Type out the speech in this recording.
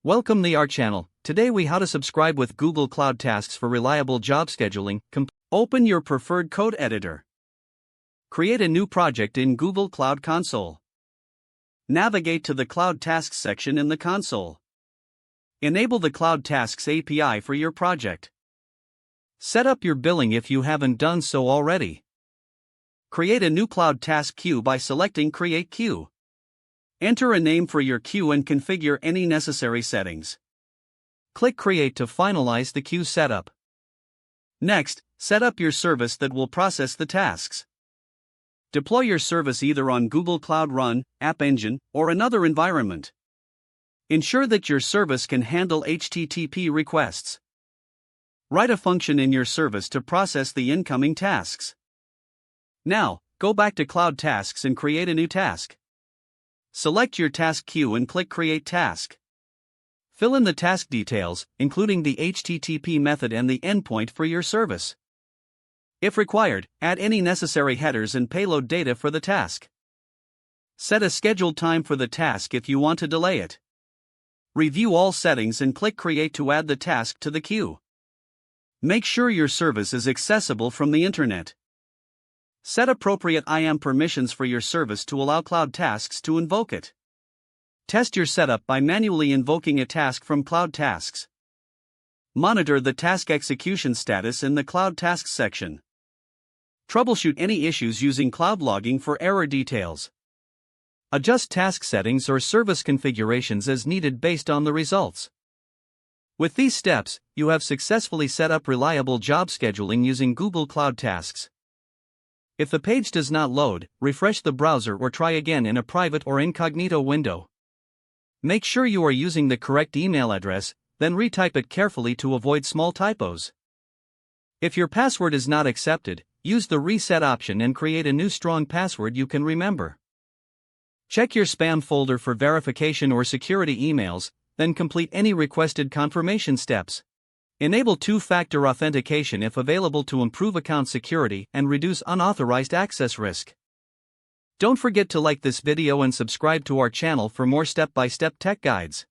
Welcome to our channel. Today we how to subscribe with Google Cloud Tasks for reliable job scheduling. Open your preferred code editor. Create a new project in Google Cloud Console. Navigate to the Cloud Tasks section in the console. Enable the Cloud Tasks API for your project. Set up your billing if you haven't done so already. Create a new Cloud Task queue by selecting Create Queue. Enter a name for your queue and configure any necessary settings. Click Create to finalize the queue setup. Next, set up your service that will process the tasks. Deploy your service either on Google Cloud Run, App Engine, or another environment. Ensure that your service can handle HTTP requests. Write a function in your service to process the incoming tasks. Now, go back to Cloud Tasks and create a new task. Select your task queue and click Create Task. Fill in the task details, including the HTTP method and the endpoint for your service. If required, add any necessary headers and payload data for the task. Set a scheduled time for the task if you want to delay it. Review all settings and click Create to add the task to the queue. Make sure your service is accessible from the internet. Set appropriate IAM permissions for your service to allow Cloud Tasks to invoke it. Test your setup by manually invoking a task from Cloud Tasks. Monitor the task execution status in the Cloud Tasks section. Troubleshoot any issues using cloud logging for error details. Adjust task settings or service configurations as needed based on the results. With these steps, you have successfully set up reliable job scheduling using Google Cloud Tasks. If the page does not load, refresh the browser or try again in a private or incognito window. Make sure you are using the correct email address, then retype it carefully to avoid small typos. If your password is not accepted, use the reset option and create a new strong password you can remember. Check your spam folder for verification or security emails, then complete any requested confirmation steps. Enable two-factor authentication if available to improve account security and reduce unauthorized access risk. Don't forget to like this video and subscribe to our channel for more step-by-step tech guides.